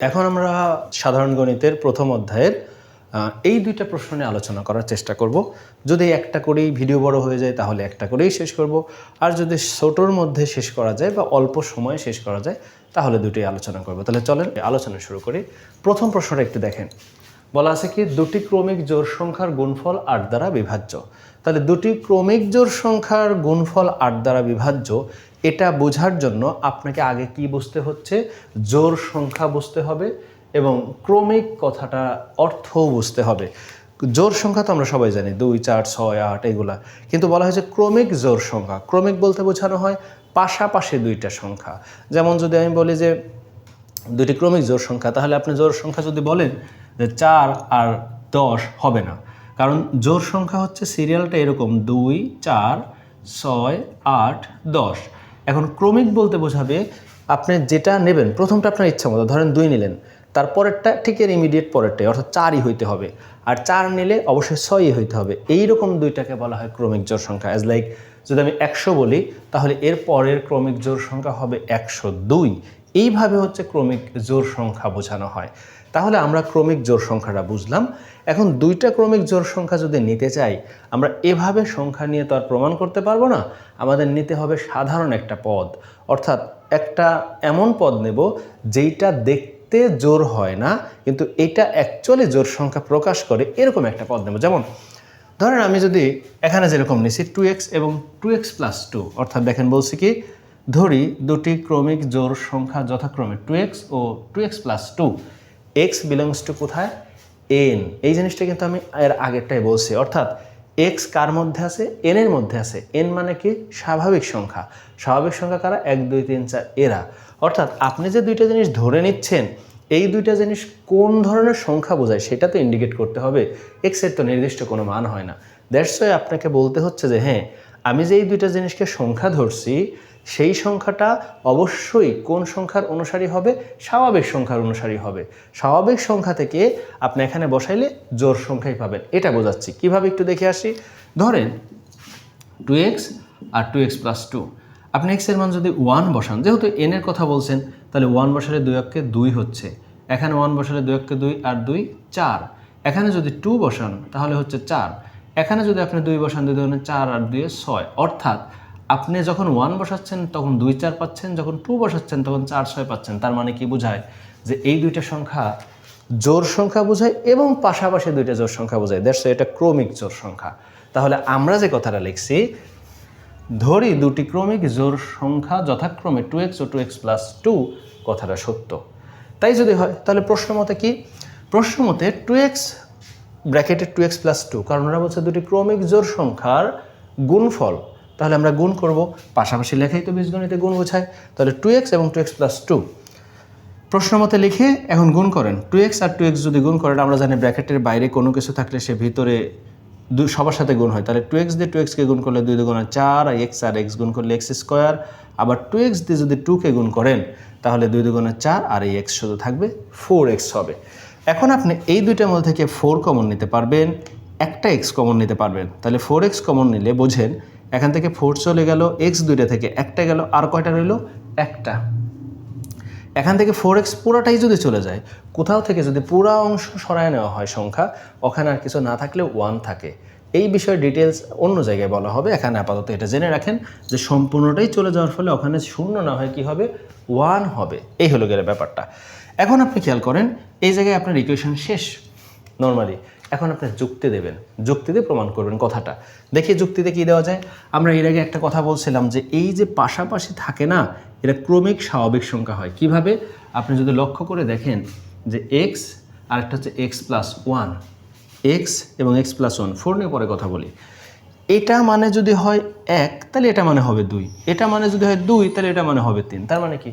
এখন আমরা সাধারণ গণিতের প্রথম অধ্যায়ের এই দুইটা প্রশ্ন নিয়ে আলোচনা করার চেষ্টা করব। যদি একটা করেই ভিডিও বড় হয়ে যায় তাহলে একটা করেই শেষ করব, আর যদি ছোটোর মধ্যে শেষ করা যায় বা অল্প সময়ে শেষ করা যায় তাহলে দুটোই আলোচনা করব। তাহলে চলেন আলোচনা শুরু করি। প্রথম প্রশ্নটা একটু দেখেন, বলা আছে কি দুটি ক্রমিক জোড় সংখ্যার গুণফল 8 দ্বারা বিভাজ্য। তাহলে দুটি ক্রমিক জোড় সংখ্যার গুণফল 8 দ্বারা বিভাজ্য, এটা বোঝার জন্য আপনাকে আগে কি বুঝতে হচ্ছে, জোড় সংখ্যা বুঝতে হবে এবং ক্রমিক কথাটা অর্থও বুঝতে হবে। জোড় সংখ্যা তো আমরা সবাই জানি 2, 4, 6, 8 এগুলা, কিন্তু বলা হয়েছে ক্রমিক জোড় সংখ্যা। ক্রমিক বলতে বোঝানো হয় পাশাপাশি দুইটা সংখ্যা। যেমন যদি আমি বলি যে দুটি ক্রমিক জোড় সংখ্যা, তাহলে আপনি জোড় সংখ্যা যদি বলেন যে 4 আর 10 হবে না, কারণ জোড় সংখ্যা হচ্ছে সিরিয়ালটা এরকম 2, 4, 6, 8, 10। এখন ক্রমিক বলতে বোঝাবে আপনি যেটা নেবেন প্রথমটা আপনার ইচ্ছা মতো, ধরেন 2 নিলেন, তারপরেরটা ঠিক এর ইমিডিয়েট পরেরটাই, অর্থাৎ 4ই হইতে হবে, আর 4 নিলে অবশ্যই 6ই হইতে হবে। এইরকম দুইটাকে বলা হয় ক্রমিক জোড় সংখ্যা। অ্যাজ লাইক যদি আমি 100 বলি তাহলে এর পরের ক্রমিক জোড় সংখ্যা হবে 102। এইভাবে হচ্ছে ক্রমিক জোড় সংখ্যা বোঝানো হয়। তাহলে আমরা ক্রমিক জোড় সংখ্যাটা বুঝলাম। এখন দুইটা ক্রমিক জোড় সংখ্যা যদি নিতে চাই, আমরা এভাবে সংখ্যা নিয়ে তো আর প্রমাণ করতে পারবো না, আমাদের নিতে হবে সাধারণ একটা পদ, অর্থাৎ একটা এমন পদ নেব যেইটা দেখতে জোড় হয় না কিন্তু এটা অ্যাকচুয়ালি জোড় সংখ্যা প্রকাশ করে, এরকম একটা পদ নেব। যেমন ধরেন আমি যদি এখানে যেরকম নিছি 2x এবং 2x প্লাস 2, অর্থাৎ দেখেন বলছি কি, ধরি দুটি ক্রমিক জোড় সংখ্যা যথাক্রমে 2x ও 2x plus 2। x belongs to কোথায়, n। এই জিনিসটা কিন্তু আমি এর আগেরটাই বলছি, অর্থাৎ x কার মধ্যে আছে, n এর মধ্যে আছে। n মানে কি, স্বাভাবিক সংখ্যা। স্বাভাবিক সংখ্যা কারা, 1, 2, 3, 4 এরা। অর্থাৎ আপনি যে দুইটা জিনিস ধরে নিচ্ছেন, এই দুইটা জিনিস কোন ধরনের সংখ্যা বোঝায় সেটা তো ইন্ডিকেট করতে হবে। এক্স এর তো নির্দিষ্ট কোনো মান হয় না। দ্যাটস ওয়াই আপনাকে বলতে হচ্ছে যে হ্যাঁ, আমি যে এই দুইটা জিনিসকে সংখ্যা ধরছি, সেই সংখ্যাটা অবশ্যই কোন সংখ্যার অনুসারী হবে, স্বাভাবিক সংখ্যার অনুসারী হবে। স্বাভাবিক সংখ্যা থেকে আপনি এখানে বসাইলে জোড় সংখ্যাই পাবেন, এটা বোঝাচ্ছি। কিভাবে একটু দেখে আসি। ধরেন 2x আর 2x প্লাস 2, আপনি x এর মান যদি 1 বসান, যেহেতু n এর কথা বলছেন, তাহলে 1 বসালে 2 অক্ষে 2 হচ্ছে, এখানে 1 বসালে 2 অক্ষে 2 আর 2 4, এখানে যদি 2 বসান তাহলে হচ্ছে 4, এখানে যদি আপনি 2 বসান 2 দুগুণে 4 আর 2 6, অর্থাৎ আপনি যখন 1 বসাচ্ছেন তখন 2, 4 পাচ্ছেন, যখন 2 বসাচ্ছেন তখন 4, 6 পাচ্ছেন। তার মানে কি বোঝায়, যে এই দুইটা সংখ্যা জোড় সংখ্যা বোঝায় এবং পাশাপাশি দুইটা জোড় সংখ্যা বোঝায়। দ্যাটস এটা ক্রমিক জোড় সংখ্যা। তাহলে আমরা যে কথাটা লিখছি, ধরি দুটি ক্রমিক জোড় সংখ্যা যথাক্রমে 2x ও 2x প্লাস 2, কথাটা সত্য। তাই যদি হয় তাহলে প্রশ্ন মতে কি, প্রশ্ন মতে 2x ব্র্যাকেটে 2x প্লাস 2, কারণ ওরা বলছে দুটি ক্রমিক জোড় সংখ্যার গুণফল। তাহলে আমরা গুণ করব, পাশাপাশি লেখাই তো বীজগণিতে গুণ বোঝায়। তাহলে 2x এবং 2x প্লাস 2 প্রশ্ন মতে লিখে এখন গুণ করেন। 2x আর 2x যদি গুণ করেন, আমরা জানি ব্র্যাকেটের বাইরে কোনো কিছু থাকলে সে ভিতরে সবার সাথে গুণ হয়। তাহলে 2x দিয়ে 2xকে গুণ করলে 2 দুগুণে 4, আর x গুণ করলে x স্কোয়ার। আবার 2x দিয়ে যদি 2কে গুণ করেন তাহলে 2 দুগুণে 4, আর এই x শুধু থাকবে 4x হবে। এখন আপনি এই দুইটার মধ্যে থেকে 4 কমন নিতে পারবেন, একটা x কমন নিতে পারবেন। তাহলে 4x কমন নিলে বোঝেন এখান থেকে 4 চলে গেল, x দুইটা থেকে একটা গেল, আর কয়টা রইল, একটা। এখান থেকে 4x পুরাটাই যদি চলে যায়, কোথাও থেকে যদি পুরা অংশ সরায় নেওয়া হয় সংখ্যা, ওখানে আর কিছু না থাকলেও 1 থাকে। এই বিষয়ে ডিটেলস অন্য জায়গায় বলা হবে, এখানে আপাতত এটা জেনে রাখেন যে সম্পূর্ণটাই চলে যাওয়ার ফলে ওখানে শূন্য না হয় কি হবে, 1 হবে। এই হলো গেলে ব্যাপারটা। এখন আপনি খেয়াল করেন, এই জায়গায় আপনার ইকুয়েশন শেষ নর্মালি। এখন আপনি যুক্তি দেবেন, যুক্তি দিয়ে প্রমাণ করবেন কথাটা। দেখি যুক্তিতে কী দেওয়া যায়। আমরা এর আগে একটা কথা বলছিলাম যে এই যে পাশাপাশি থাকে না, এটা ক্রমিক স্বাভাবিক সংখ্যা হয়। কিভাবে, আপনি যদি লক্ষ্য করে দেখেন যে x আর একটা হচ্ছে x প্লাস 1, x এবং x প্লাস 1, 4 নিয়ে পরে কথা বলি। এটা মানে যদি হয় 1 তাহলে এটা মানে হবে 2, এটা মানে যদি হয় 2 তাহলে এটা মানে হবে 3। তার মানে কি,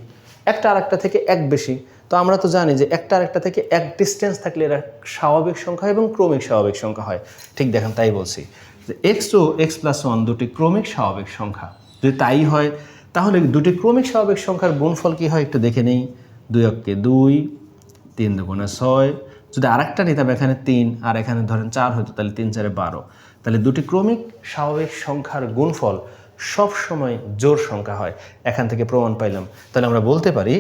একটা আরেকটা থেকে 1 বেশি। তো আমরা তো জানি যে একটা আরেকটা থেকে 1 ডিস্টেন্স থাকলে এরা স্বাভাবিক সংখ্যা এবং ক্রমিক স্বাভাবিক সংখ্যা হয়। ঠিক দেখেন, তাই বলছি যে x ও x প্লাস 1 দুটি ক্রমিক স্বাভাবিক সংখ্যা। যদি তাই হয় তাহলে দুটি ক্রমিক স্বাভাবিক সংখ্যার গুণফল কী হয় একটু দেখে নেই। 2 অক্ষে 2, 3 দুগুণে 6, যদি আরেকটা নিতাম এখানে 3 আর এখানে ধরেন 4 হতো, তাহলে 3 4 12। তাহলে দুটি ক্রমিক স্বাভাবিক সংখ্যার গুণফল সব সময় জোড় সংখ্যা হয়। এখান থেকে প্রমাণ পাইলাম। তাহলে আমরা বলতে পারি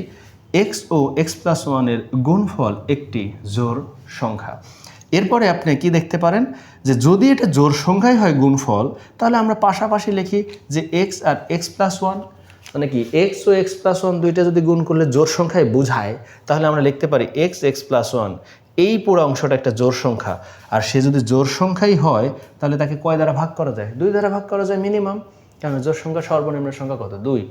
এক্স ও এক্স প্লাস ওয়ানের গুণফল একটি জোড় সংখ্যা। এরপরে আপনি কি দেখতে পারেন যে যদি এটা জোড় সংখ্যাই হয় গুণফল, তাহলে আমরা পাশাপাশি লিখি যে এক্স আর এক্স প্লাস ওয়ান, মানে কি এক্স ও এক্স প্লাস ওয়ান দুইটা যদি গুণ করলে জোড় সংখ্যায় বোঝায়, তাহলে আমরা লিখতে পারি এক্স এক্স প্লাস ওয়ান, এই পুরো অংশটা একটা জোড় সংখ্যা। আর সে যদি জোড় সংখ্যাই হয় তাহলে তাকে কয় দ্বারা ভাগ করা যায়? 2 দ্বারা ভাগ করা যায় মিনিমাম, কারণ জোড় সংখ্যা সর্বনিম্ন সংখ্যা কত? 2।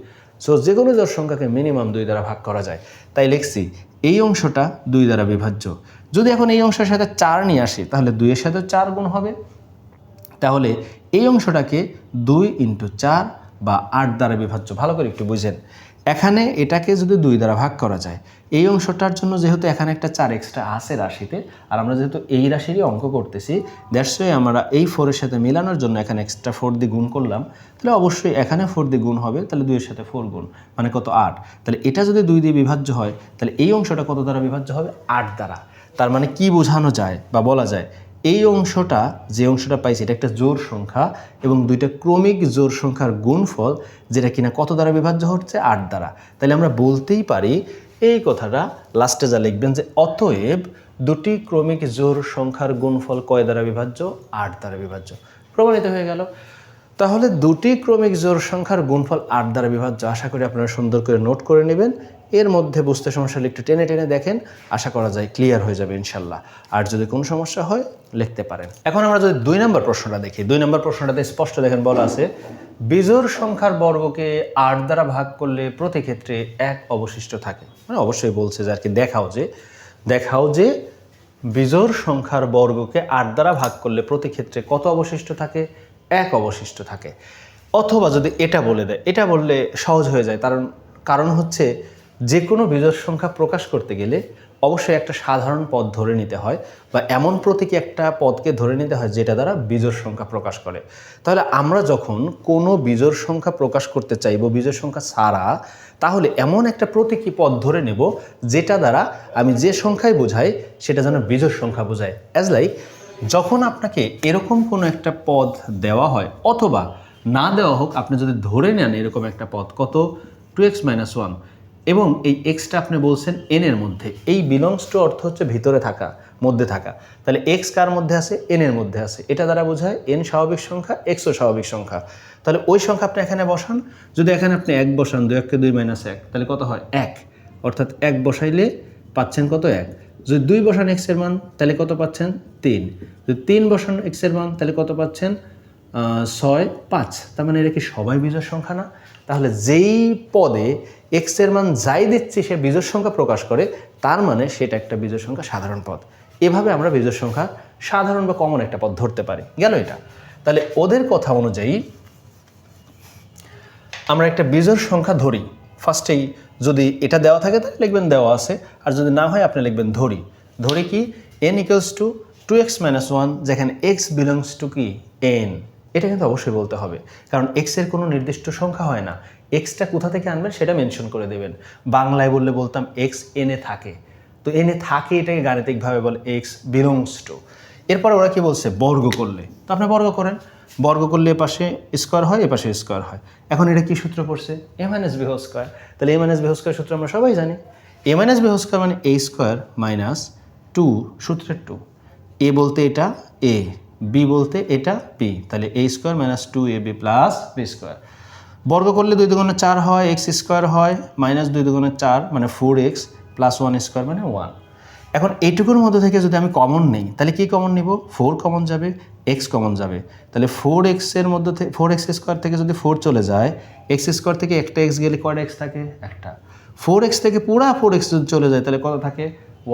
সো যে কোনো জোড় সংখ্যাকে মিনিমাম 2 দ্বারা ভাগ করা যায়, তাই লিখছি এই অংশটা 2 দ্বারা বিভাজ্য। যদি এখন এই অংশের সাথে 4 নিয়ে আসি তাহলে 2 এর সাথে 4 গুণ হবে, তাহলে এই অংশটাকে 2 × 4 বা 8 দ্বারা বিভাজ্য। ভালো করে একটু বুঝেন, এখানে এটাকে যদি 2 দ্বারা ভাগ করা যায়, এই অংশটার জন্য যেহেতু এখানে একটা 4 এক্সট্রা আছে রাশিতে, আর আমরা যেহেতু এই রাশিরই অঙ্ক করতেছি, দ্যাটস ওয়াই আমরা এই 4 এর সাথে মেলানোর জন্য এখানে এক্সট্রা 4 দিয়ে গুণ করলাম, তাহলে অবশ্যই এখানে 4 দিয়ে গুণ হবে, তাহলে 2 এর সাথে 4 গুণ মানে কত? 8। তাহলে এটা যদি 2 দিয়ে বিভাজ্য হয়, তাহলে এই অংশটা কত দ্বারা বিভাজ্য হবে? 8 দ্বারা। তার মানে কি বোঝানো যায় বা বলা যায়, এই অংশটা যে অংশটা পাইছি এটা একটা জোড় সংখ্যা এবং দুইটা ক্রমিক জোড় সংখ্যার গুণফল, যেটা কিনা কত দ্বারা বিভাজ্য হচ্ছে? 8 দ্বারা। তাহলে আমরা বলতেই পারি এই কথাটা লাস্টে যা লিখবেন যে অতএব দুটি ক্রমিক জোড় সংখ্যার গুণফল কয় দ্বারা বিভাজ্য? 8 দ্বারা বিভাজ্য। প্রমাণিত হয়ে গেল। তাহলে দুটি ক্রমিক জোড় সংখ্যার গুণফল 8 দ্বারা বিভাজ্য। আশা করি আপনারা সুন্দর করে নোট করে নেবেন। এর মধ্যে বুঝতে সমস্যা হলে একটু টেনে টেনে দেখেন, আশা করা যায় ক্লিয়ার হয়ে যাবে ইনশাল্লাহ। আর যদি কোনো সমস্যা হয় লিখতে পারেন। এখন আমরা যদি 2 নম্বর প্রশ্নটা দেখি, 2 নম্বর প্রশ্নটাতে স্পষ্ট দেখেন বলা আছে বিজোড় সংখ্যার বর্গকে 8 দ্বারা ভাগ করলে প্রতি ক্ষেত্রে 1 অবশিষ্ট থাকে। মানে অবশ্যই বলছে যে আর কি দেখাও যে বিজোড় সংখ্যার বর্গকে 8 দ্বারা ভাগ করলে প্রতি ক্ষেত্রে কত অবশিষ্ট থাকে? 1 অবশিষ্ট থাকে। অথবা যদি এটা বলে দেয়, এটা বললে সহজ হয়ে যায়, কারণ হচ্ছে যে কোনো বিজোড় সংখ্যা প্রকাশ করতে গেলে অবশ্যই একটা সাধারণ পদ ধরে নিতে হয় বা এমন প্রতীকী একটা পদকে ধরে নিতে হয় যেটা দ্বারা বিজোড় সংখ্যা প্রকাশ করে। তাহলে আমরা যখন কোনো বিজোড় সংখ্যা প্রকাশ করতে চাইবো বিজোড় সংখ্যা ছাড়া, তাহলে এমন একটা প্রতীকী পদ ধরে নেব যেটা দ্বারা আমি যে সংখ্যায় বোঝাই সেটা যেন বিজোড় সংখ্যা বোঝায়। অ্যাজ লাইক যখন আপনাকে এরকম কোনো একটা পদ দেওয়া হয় অথবা না দেওয়া হোক, আপনি যদি ধরে নেন এরকম একটা পদ কত? 2x - 1, এবং এই এক্সটা আপনি বলছেন এন এর মধ্যে, এই বিলংস টু অর্থ হচ্ছে ভিতরে থাকা, মধ্যে থাকা। তাহলে এক্স কার মধ্যে আছে? এন এর মধ্যে আছে। এটা দ্বারা বোঝায় এন স্বাভাবিক সংখ্যা, এক্সও স্বাভাবিক সংখ্যা। তাহলে ওই সংখ্যা আপনি এখানে বসান। যদি এখানে আপনি 1 বসান, 2 × 2 - 1, তাহলে কত হয়? 1। অর্থাৎ 1 বসাইলে পাচ্ছেন কত? 1। যদি 2 বসান এক্স এর মান, তাহলে কত পাচ্ছেন? 3। যদি 3 বসান এক্স এর মান, তাহলে কত পাচ্ছেন? 6, 5। তার মানে এটা কি সবাই বিজোড় সংখ্যা না? তাহলে যেই পদে এক্স এর মান যাই দিচ্ছি সে বিজোড় সংখ্যা প্রকাশ করে, তার মানে সেটা একটা বিজোড় সংখ্যা সাধারণ পদ। এভাবে আমরা বিজোড় সংখ্যা সাধারণ বা কমন একটা পদ ধরতে পারি। গেল এটা। তাহলে ওদের কথা অনুযায়ী আমরা একটা বিজোড় সংখ্যা ধরি। ফার্স্টেই যদি এটা দেওয়া থাকে তাহলে লিখবেন দেওয়া আছে, আর যদি না হয় আপনি লিখবেন ধরি কি n = 2x - 1, যেখানে x বিলংস টু কি? n। এটা কিন্তু অবশ্যই বলতে হবে, কারণ x এর কোনো নির্দিষ্ট সংখ্যা হয় না। এক্সটা কোথা থেকে আনবেন সেটা মেনশন করে দেবেন। বাংলায় বললে বলতাম x n এ থাকে, তো n এ থাকে এটাকে গাণিতিকভাবে বলে x বিলংস টু। এরপর ওরা কি বলছে? বর্গ করলে, তো আপনি বর্গ করেন। বর্গ করলে এ পাশে স্কোয়ার হয়, এ পাশে স্কোয়ার হয়। এখন এটা কি সূত্র পড়ছে? a - b whole square. তাহলে a - b হোল স্কোয়ার সূত্র আমরা সবাই জানি। a - b হোল স্কোয়ার মানে a স্কোয়ার মাইনাস 2, সূত্রের 2। a বলতে এটা a, b বলতে এটা b, তাহলে a square minus 2ab plus b square. বর্গ করলে 2 × 2 = 4 হয়, x স্কোয়ার হয়, মাইনাস 2 × 2 = 4 মানে 4x প্লাস 1 স্কোয়ার মানে 1। এখন এইটুকুর মধ্যে থেকে যদি আমি কমন নেই, তাহলে কি কমন নিব? 4 কমন যাবে, x কমন যাবে। তাহলে 4x এর মধ্যে থেকে 4x স্কোয়ার থেকে যদি 4 চলে যায়, x স্কোয়ার থেকে একটা x গেলে কয়টা x থাকে? একটা। 4x থেকে পুরা 4x যদি চলে যায় তাহলে কত থাকে?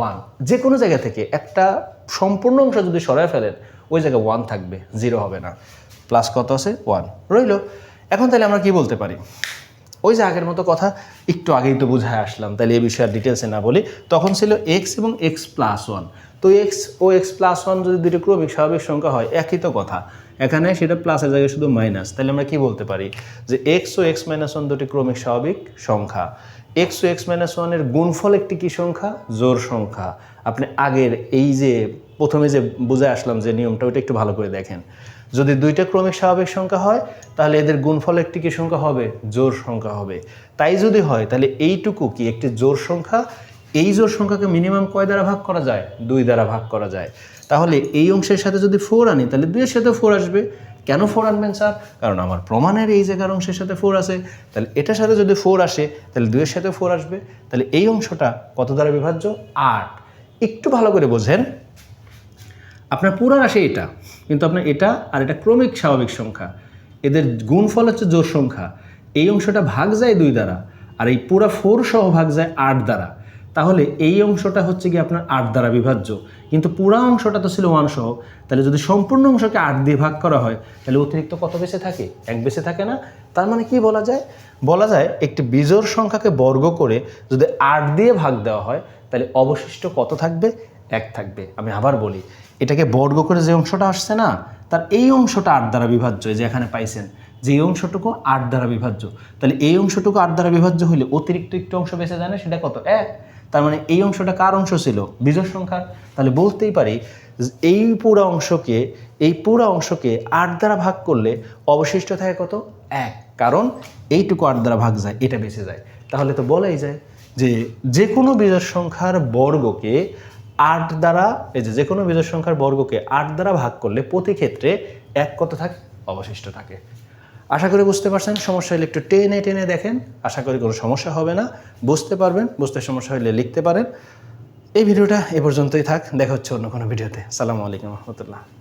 1। যে কোনো জায়গা থেকে একটা সম্পূর্ণ অংশ যদি সরায় ফেলেন ওই জায়গায় 1 থাকবে, 0 হবে না। প্লাস কত আছে? 1 রইল। এখন তাহলে আমরা কি বলতে পারি? ওই যে আগের মতো কথা, একটু আগেই তো বুঝায় আসলাম, তাহলে এই বিষয়ে ডিটেলসে না বলি। তখন ছিল x এবং x + 1। তো x ও x + 1 যদি দুটো ক্রমিক স্বাভাবিক সংখ্যা হয়, একই তো কথা। এখানে সেটা প্লাসের জায়গায় শুধু মাইনাস। তাহলে আমরা কি বলতে পারি? যে x ও x - 1 দুটি ক্রমিক স্বাভাবিক সংখ্যা। x ও x - 1 এর গুণফল একটি কি সংখ্যা? জোড় সংখ্যা। আপনি আগের এই যে প্রথমে যে বুঝে আসলাম যে নিয়মটা, ওইটা একটু ভালো করে দেখেন। যদি দুইটা ক্রমিক স্বাভাবিক সংখ্যা হয় তাহলে এদের গুণফল একটি কি সংখ্যা হবে? জোড় সংখ্যা হবে। তাই যদি হয় তাহলে এইটুকু কি একটি জোড় সংখ্যা। এই জোড় সংখ্যাকে মিনিমাম কয় দ্বারা ভাগ করা যায়? 2 দ্বারা ভাগ করা যায়। তাহলে এই অংশের সাথে যদি 4 আনি তাহলে 2 এর সাথে 4 আসবে। কেন 4 আনবেন স্যার? কারণ আমার প্রমাণের এই জায়গার অংশের সাথে 4 আছে, তাহলে এটার সাথে যদি 4 আসে তাহলে 2 এর সাথে 4 আসবে। তাহলে এই অংশটা কত দ্বারা বিভাজ্য? 8। একটু ভালো করে বোঝেন, আপনার পুরা রাশি এটা, কিন্তু আপনার এটা আর এটা ক্রমিক স্বাভাবিক সংখ্যা, এদের গুণফল হচ্ছে জোড় সংখ্যা। এই অংশটা ভাগ যায় 2 দ্বারা, আর এই পুরা 4 সহ ভাগ যায় 8 দ্বারা। তাহলে এই অংশটা হচ্ছে কি আপনার 8 দ্বারা বিভাজ্য, কিন্তু পুরা অংশটা তো ছিল 1 সহ। তাহলে যদি সম্পূর্ণ অংশকে 8 দিয়ে ভাগ করা হয় তাহলে অতিরিক্ত কত বেঁচে থাকে? 1 বেঁচে থাকে না? তার মানে কি বলা যায়? বলা যায় একটি বিজোড় সংখ্যাকে বর্গ করে যদি 8 দিয়ে ভাগ দেওয়া হয় তাহলে অবশিষ্ট কত থাকবে? 1 থাকবে। আমি আবার বলি, এটাকে বর্গ করে যে অংশটা আসছে না, তার এই অংশটা 8 দ্বারা বিভাজ্য। যে এখানে পাইছেন যে এই অংশটুকু 8 দ্বারা বিভাজ্য, তাহলে এই অংশটুকু 8 দ্বারা বিভাজ্য হলে অতিরিক্ত একটু অংশ বেঁচে যায় না, সেটা কত? 1। তার মানে এই অংশটা কার অংশ ছিল? বিজোড় সংখ্যার। তাহলে বলতেই পারি এই পুরো অংশকে 8 দ্বারা ভাগ করলে অবশিষ্ট থাকে কত? 1। কারণ এইটুকু 8 দ্বারা ভাগ যায়, এটা বেঁচে যায়। তাহলে তো বলাই যায় যে কোনো বিজোড় সংখ্যার বর্গকে 8 দ্বারা, এই যে কোনো বিজোড় সংখ্যার বর্গকে 8 দ্বারা ভাগ করলে প্রতি ক্ষেত্রে 1 কত থাকে? অবশিষ্ট থাকে। আশা করি বুঝতে পারছেন। সমস্যা হলে একটু টেনে টেনে দেখেন, আশা করি কোনো সমস্যা হবে না, বুঝতে পারবেন। বুঝতে সমস্যা হলে লিখতে পারেন। এই ভিডিওটা এ পর্যন্তই থাক, দেখা হচ্ছে অন্য কোনো ভিডিওতে। আসসালামু আলাইকুম রহমতুল্লাহ।